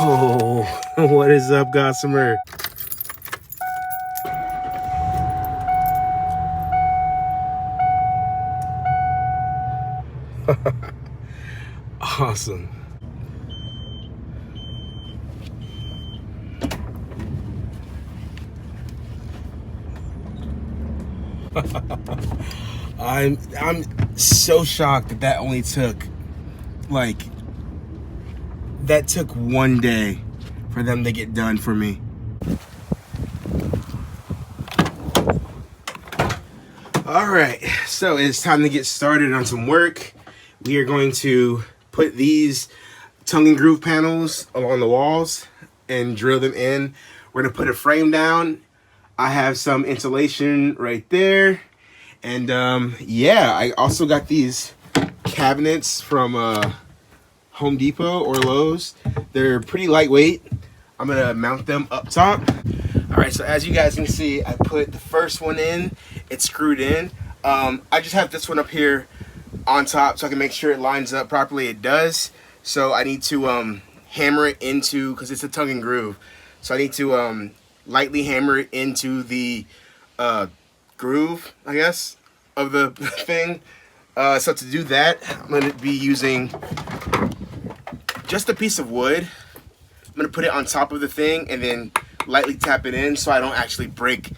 Oh, what is up, Gossamer? Awesome. I'm so shocked that only took that took one day for them to get done for me. All right, so it's time to get started on some work. We are going to put these tongue and groove panels along the walls and drill them in. We're gonna put a frame down. I have some insulation right there. And yeah, I also got these cabinets from Home Depot or Lowe's. They're pretty lightweight. I'm gonna mount them up top. All right, so as you guys can see, I put the first one in. It's screwed in. I just have this one up here on top so I can make sure it lines up properly. It does. So I need to hammer it into, because it's a tongue and groove. So I need to lightly hammer it into the groove, I guess, of the thing. So to do that, I'm going to be using just a piece of wood. I'm going to put it on top of the thing and then lightly tap it in so I don't actually break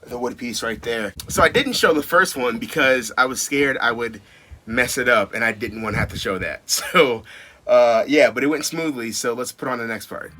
the wood piece right there. So I didn't show the first one because I was scared I would mess it up and I didn't want to have to show that. So yeah, but it went smoothly. So let's put on the next part.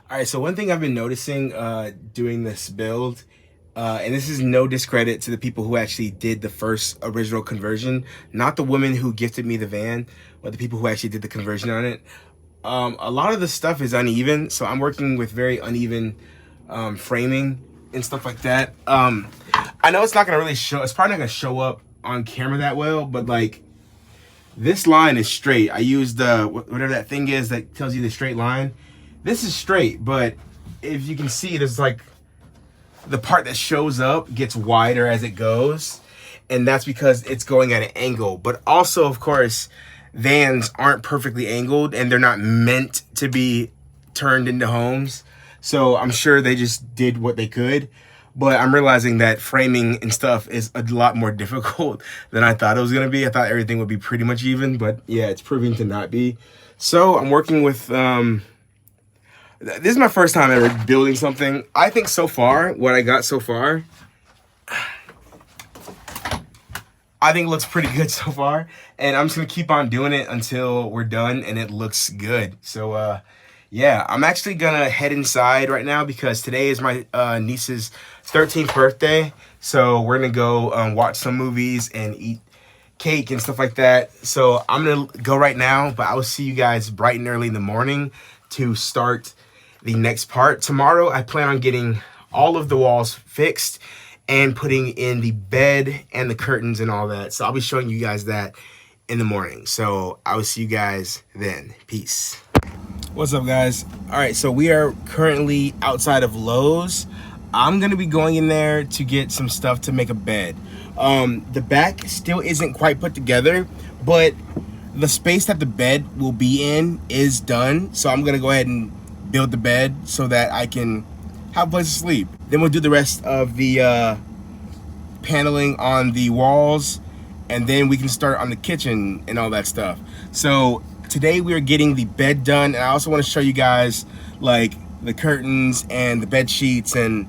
All right, so one thing I've been noticing doing this build, and this is no discredit to the people who actually did the first original conversion, not the woman who gifted me the van, but the people who actually did the conversion on it. A lot of the stuff is uneven, so I'm working with very uneven framing and stuff like that. I know it's not gonna really show, it's probably not gonna show up on camera that well, but like this line is straight. I used whatever that thing is that tells you the straight line. This is straight, but if you can see, there's like the part that shows up gets wider as it goes, and that's because it's going at an angle. But also, of course, vans aren't perfectly angled and they're not meant to be turned into homes. So I'm sure they just did what they could. But I'm realizing that framing and stuff is a lot more difficult than I thought it was gonna be. I thought everything would be pretty much even, but yeah, it's proving to not be. So I'm working with, this is my first time ever building something. I think so far, what I got so far, I think it looks pretty good so far. And I'm just gonna keep on doing it until we're done and it looks good. So yeah, I'm actually gonna head inside right now because today is my niece's 13th birthday. So we're gonna go watch some movies and eat cake and stuff like that. So I'm gonna go right now, but I will see you guys bright and early in the morning to start the next part. Tomorrow I plan on getting all of the walls fixed and putting in the bed and the curtains and all that. So I'll be showing you guys that in the morning. So I will see you guys then. Peace. What's up, guys? All right, so we are currently outside of Lowe's. I'm gonna be going in there to get some stuff to make a bed. The back still isn't quite put together, but the space that the bed will be in is done. So I'm gonna go ahead and build the bed so that I can have a place to sleep. Then we'll do the rest of the paneling on the walls, and then we can start on the kitchen and all that stuff. So today we are getting the bed done, and I also want to show you guys like the curtains and the bed sheets and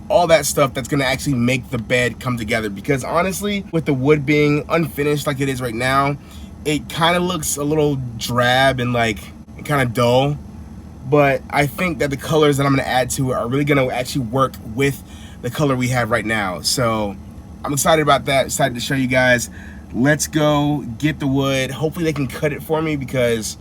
all that stuff that's gonna actually make the bed come together, because honestly, with the wood being unfinished like it is right now, it kind of looks a little drab and like kind of dull. But I think that the colors that I'm gonna add to it are really gonna actually work with the color we have right now. So I'm excited about that, excited to show you guys. Let's go get the wood. Hopefully they can cut it for me, because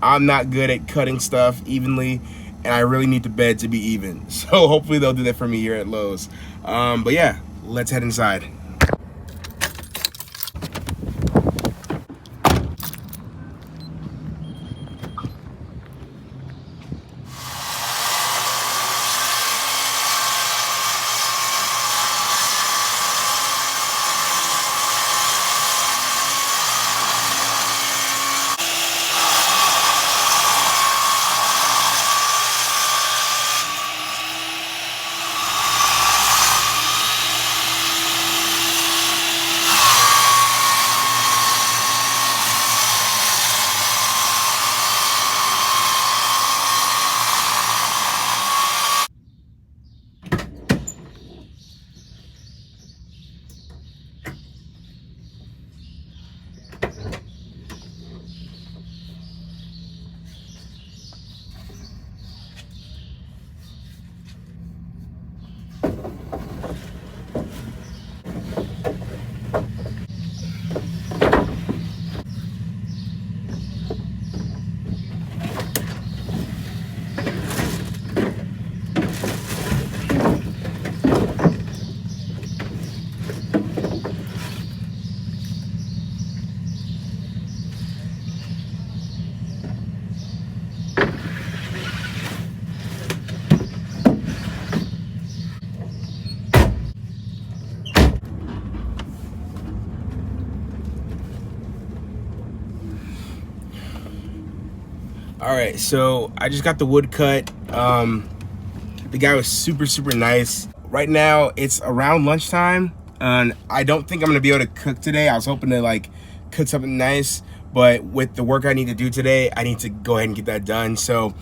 I'm not good at cutting stuff evenly, and I really need the bed to be even. So hopefully they'll do that for me here at Lowe's. But yeah, let's head inside. All right, so I just got the wood cut. The guy was super nice. Right now it's around lunchtime, and I don't think I'm gonna be able to cook today. I was hoping to like cook something nice, but with the work I need to do today, I need to go ahead and get that done. So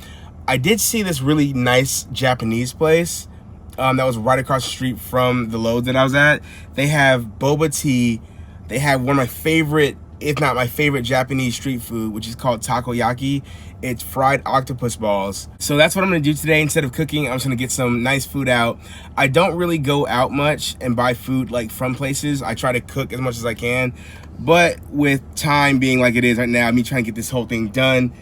I did see this really nice Japanese place that was right across the street from the Lowe's that I was at. They have boba tea. They have one of my favorite, if not my favorite, Japanese street food, which is called takoyaki. It's fried octopus balls. So that's what I'm gonna do today. Instead of cooking, I'm just gonna get some nice food out. I don't really go out much and buy food like from places. I try to cook as much as I can, but with time being like it is right now, me trying to get this whole thing done,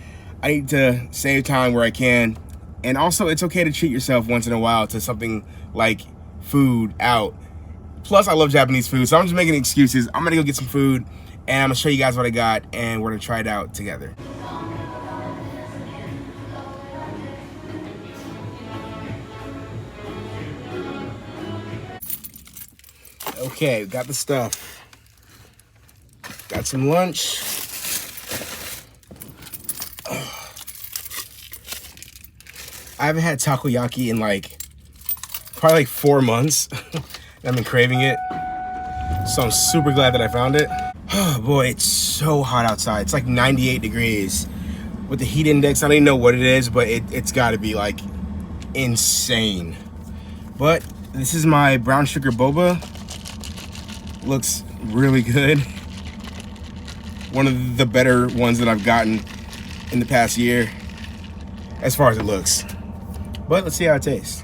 I need to save time where I can. And also, it's okay to treat yourself once in a while to something like food out. Plus, I love Japanese food, so I'm just making excuses. I'm gonna go get some food, and I'm gonna show you guys what I got, and we're gonna try it out together. Okay, got the stuff. Got some lunch. I haven't had takoyaki in like probably like 4 months. I've been craving it, so I'm super glad that I found it. Oh boy, it's so hot outside. It's like 98 degrees. With the heat index, I don't even know what it is, but it's got to be like insane. But this is my brown sugar boba. Looks really good. One of the better ones that I've gotten in the past year, as far as it looks. But let's see how it tastes.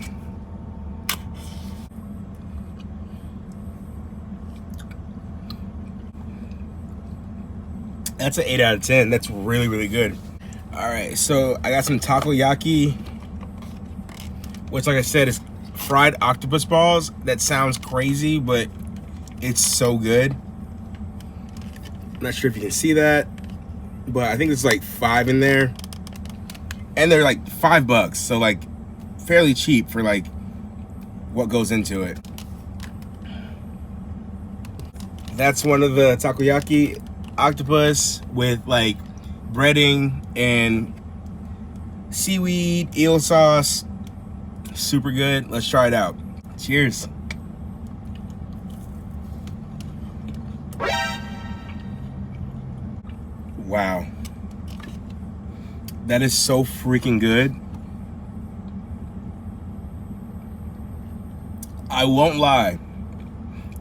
That's an 8 out of 10. That's really, really good. All right, so I got some takoyaki, which, like I said, is fried octopus balls. That sounds crazy, but it's so good. I'm not sure if you can see that, but I think there's like 5 in there, and they're like $5, so like fairly cheap for like what goes into it. That's one of the takoyaki, octopus with like breading and seaweed, eel sauce. Super good. Let's try it out. Cheers. Wow. That is so freaking good. I won't lie.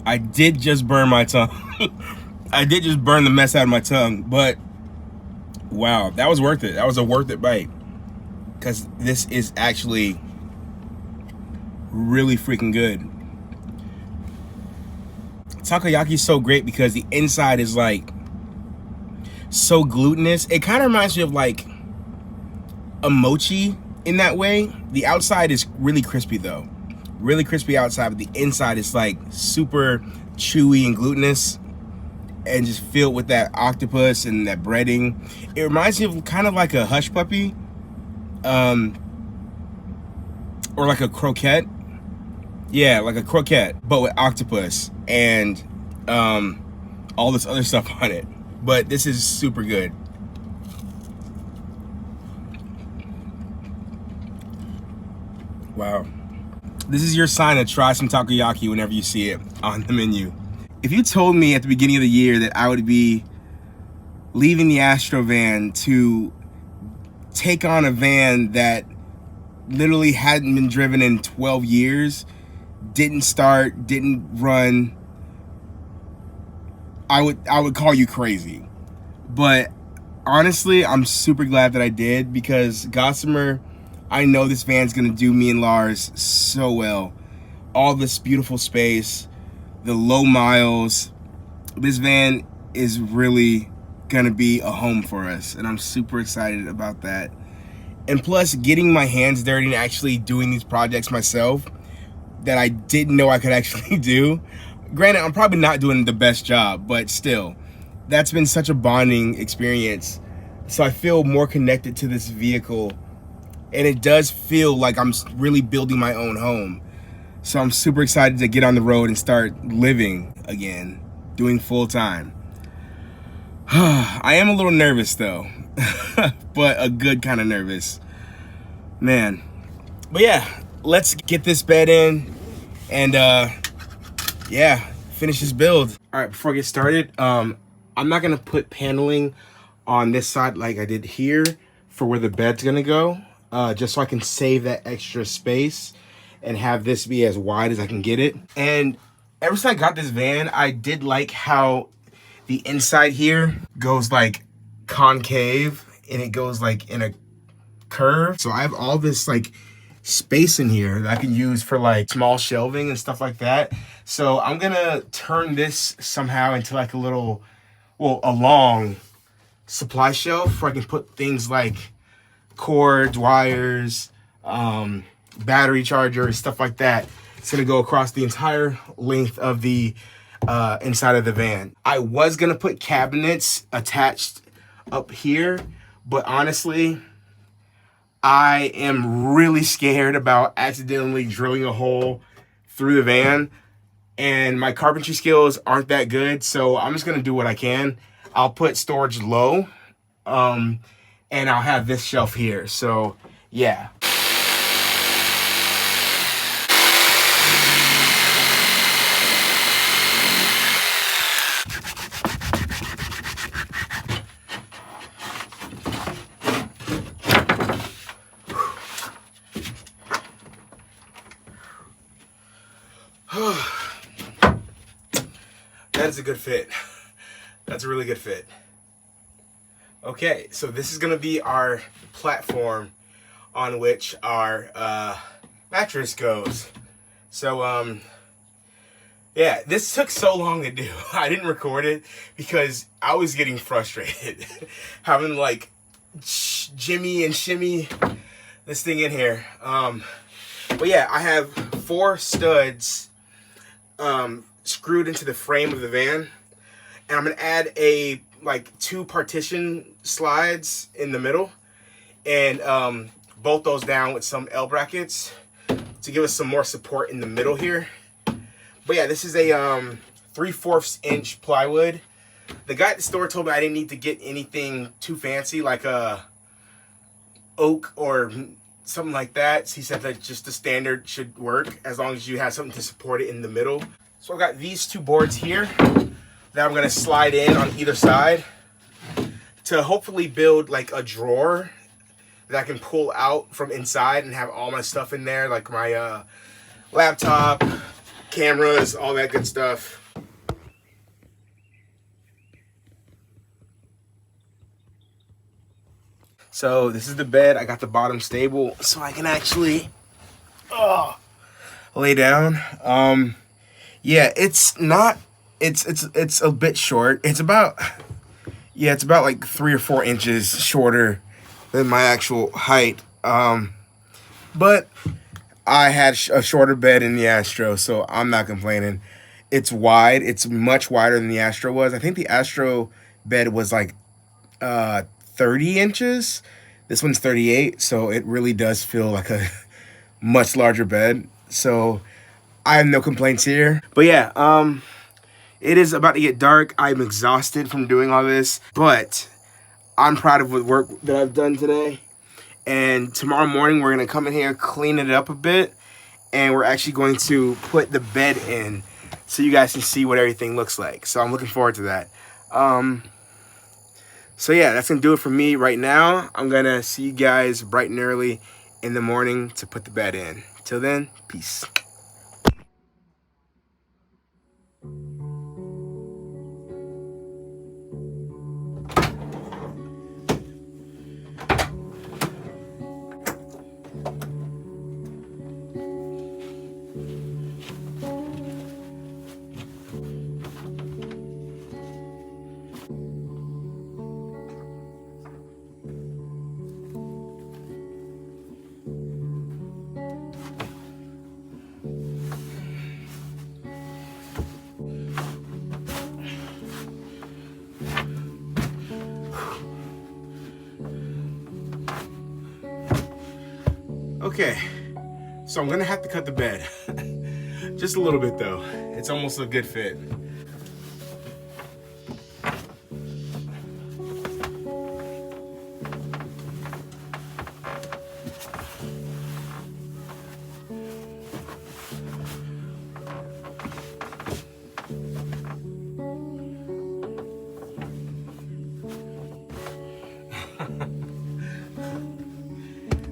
I did just burn my tongue. I did just burn the mess out of my tongue, but wow, that was worth it. That was a worth it bite. Because this is actually really freaking good. Takoyaki is so great because the inside is like so glutinous. It kind of reminds me of like a mochi in that way. The outside is really crispy though. Really crispy outside, but the inside is like super chewy and glutinous and just filled with that octopus and that breading. It reminds me of kind of like a hush puppy, or like a croquette. Yeah, like a croquette, but with octopus and all this other stuff on it. But this is super good. Wow. This is your sign to try some takoyaki whenever you see it on the menu. If you told me at the beginning of the year that I would be leaving the Astro van to take on a van that literally hadn't been driven in 12 years, didn't start, didn't run, I would call you crazy. But honestly, I'm super glad that I did, because Gossamer, I know this van's gonna do me and Lars so well. All this beautiful space, the low miles. This van is really gonna be a home for us, and I'm super excited about that. And plus, getting my hands dirty and actually doing these projects myself that I didn't know I could actually do. Granted, I'm probably not doing the best job, but still, that's been such a bonding experience. So I feel more connected to this vehicle, and it does feel like I'm really building my own home. So I'm super excited to get on the road and start living again, doing full time. I am a little nervous though, but a good kind of nervous, man. But yeah, let's get this bed in and yeah, finish this build. All right, before I get started, I'm not gonna put paneling on this side like I did here for where the bed's gonna go, just so I can save that extra space and have this be as wide as I can get it. And ever since I got this van, I did like how the inside here goes like concave and it goes like in a curve. So I have all this like space in here that I can use for like small shelving and stuff like that. So I'm gonna turn this somehow into like a little, well, a long supply shelf where I can put things like cords, wires, battery chargers, stuff like that. It's gonna go across the entire length of the inside of the van. I was gonna put cabinets attached up here, but honestly, I am really scared about accidentally drilling a hole through the van, and my carpentry skills aren't that good, so I'm just gonna do what I can. I'll put storage low, and I'll have this shelf here. So yeah. That is a good fit. That's a really good fit. Okay, so this is gonna be our platform on which our mattress goes. So Yeah, this took so long to do. I didn't record it because I was getting frustrated having like jimmy and shimmy this thing in here. But yeah, I have 4 studs screwed into the frame of the van, and I'm gonna add a like 2 partition slides in the middle, and bolt those down with some L brackets to give us some more support in the middle here. But yeah, this is a 3/4 inch plywood. The guy at the store told me I didn't need to get anything too fancy like a oak or something like that. He said that just the standard should work as long as you have something to support it in the middle. So I've got these 2 boards here that I'm gonna slide in on either side to hopefully build like a drawer that I can pull out from inside and have all my stuff in there, like my laptop, cameras, all that good stuff. So this is the bed. I got the bottom stable so I can actually lay down. Yeah, it's a bit short. It's about like 3 or 4 inches shorter than my actual height. But I had a shorter bed in the Astro, so I'm not complaining. It's wide. It's much wider than the Astro was. I think the Astro bed was like 30 inches. This one's 38, so it really does feel like a much larger bed. So I have no complaints here. But yeah, it is about to get dark. I'm exhausted from doing all this, but I'm proud of the work that I've done today. And tomorrow morning, we're going to come in here, clean it up a bit, and we're actually going to put the bed in so you guys can see what everything looks like. So I'm looking forward to that. So yeah, that's going to do it for me right now. I'm going to see you guys bright and early in the morning to put the bed in. Till then, peace. Okay, so I'm gonna have to cut the bed. Just a little bit though. It's almost a good fit.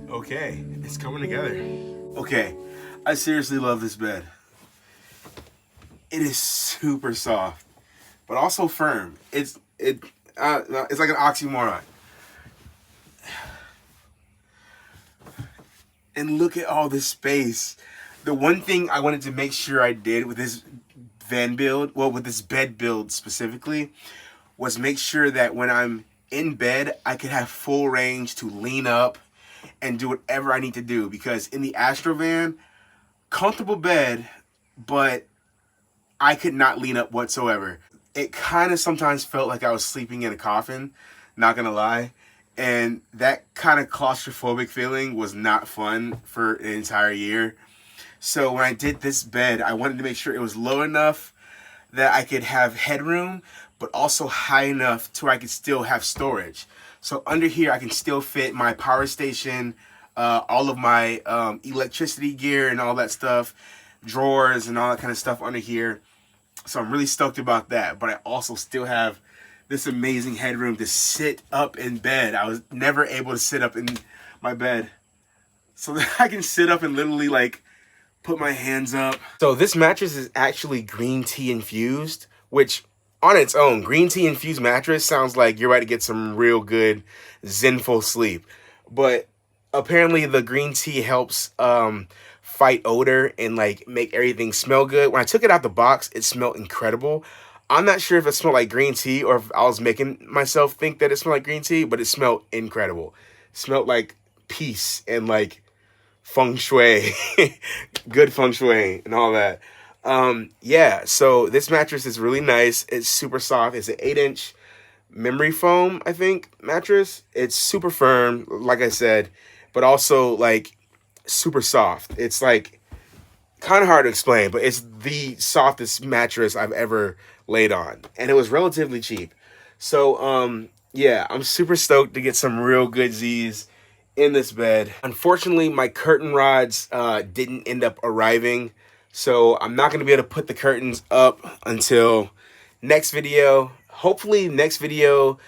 Okay, it's coming together. Okay, I seriously love this bed. It is super soft, but also firm. It's like an oxymoron. And look at all this space. The one thing I wanted to make sure I did with this van build, well, with this bed build specifically, was make sure that when I'm in bed, I could have full range to lean up and do whatever I need to do. Because in the Astro van, comfortable bed, but I could not lean up whatsoever. It kind of sometimes felt like I was sleeping in a coffin, not gonna lie. And that kind of claustrophobic feeling was not fun for an entire year. So when I did this bed, I wanted to make sure it was low enough that I could have headroom, but also high enough to where I could still have storage. So under here, I can still fit my power station, all of my electricity gear and all that stuff, drawers and all that kind of stuff under here. So I'm really stoked about that. But I also still have this amazing headroom to sit up in bed. I was never able to sit up in my bed. So that I can sit up and literally like put my hands up. So this mattress is actually green tea infused, which on its own, green tea infused mattress sounds like you're about to get some real good zenful sleep. But apparently the green tea helps fight odor and like make everything smell good. When I took it out the box, it smelled incredible. I'm not sure if it smelled like green tea or if I was making myself think that it smelled like green tea, but it smelled incredible. It smelled like peace and like feng shui, good feng shui and all that. Yeah, so this mattress is really nice. It's super soft. It's an 8-inch memory foam, I think, mattress. It's super firm, like I said, but also like super soft. It's like kind of hard to explain, but it's the softest mattress I've ever laid on, and it was relatively cheap. So yeah, I'm super stoked to get some real good Z's in this bed. Unfortunately, my curtain rods didn't end up arriving, so I'm not going to be able to put the curtains up until next video. Hopefully next video,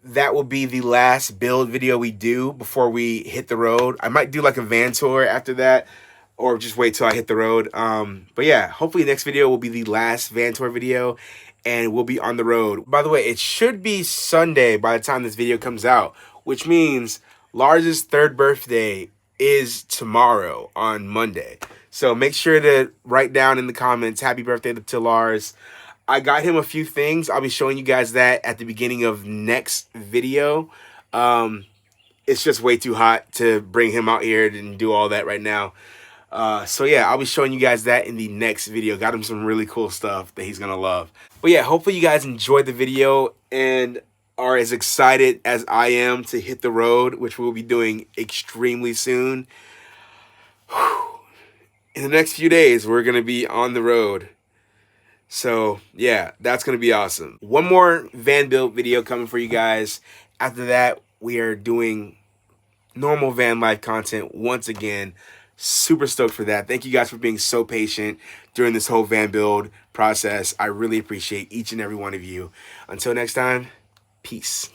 that will be the last build video we do before we hit the road. I might do like a van tour after that, or just wait till I hit the road. But yeah, hopefully next video will be the last van tour video, and we'll be on the road. By the way, it should be Sunday by the time this video comes out, which means Lars's 3rd birthday is tomorrow on Monday. So make sure to write down in the comments, happy birthday to Lars. I got him a few things. I'll be showing you guys that at the beginning of next video. It's just way too hot to bring him out here and do all that right now. So yeah, I'll be showing you guys that in the next video. Got him some really cool stuff that he's gonna love. But yeah, hopefully you guys enjoyed the video and are as excited as I am to hit the road, which we'll be doing extremely soon. In the next few days, we're gonna be on the road. So yeah, that's going to be awesome. One more van build video coming for you guys. After that, we are doing normal van life content once again. Super stoked for that. Thank you guys for being so patient during this whole van build process. I really appreciate each and every one of you. Until next time, peace.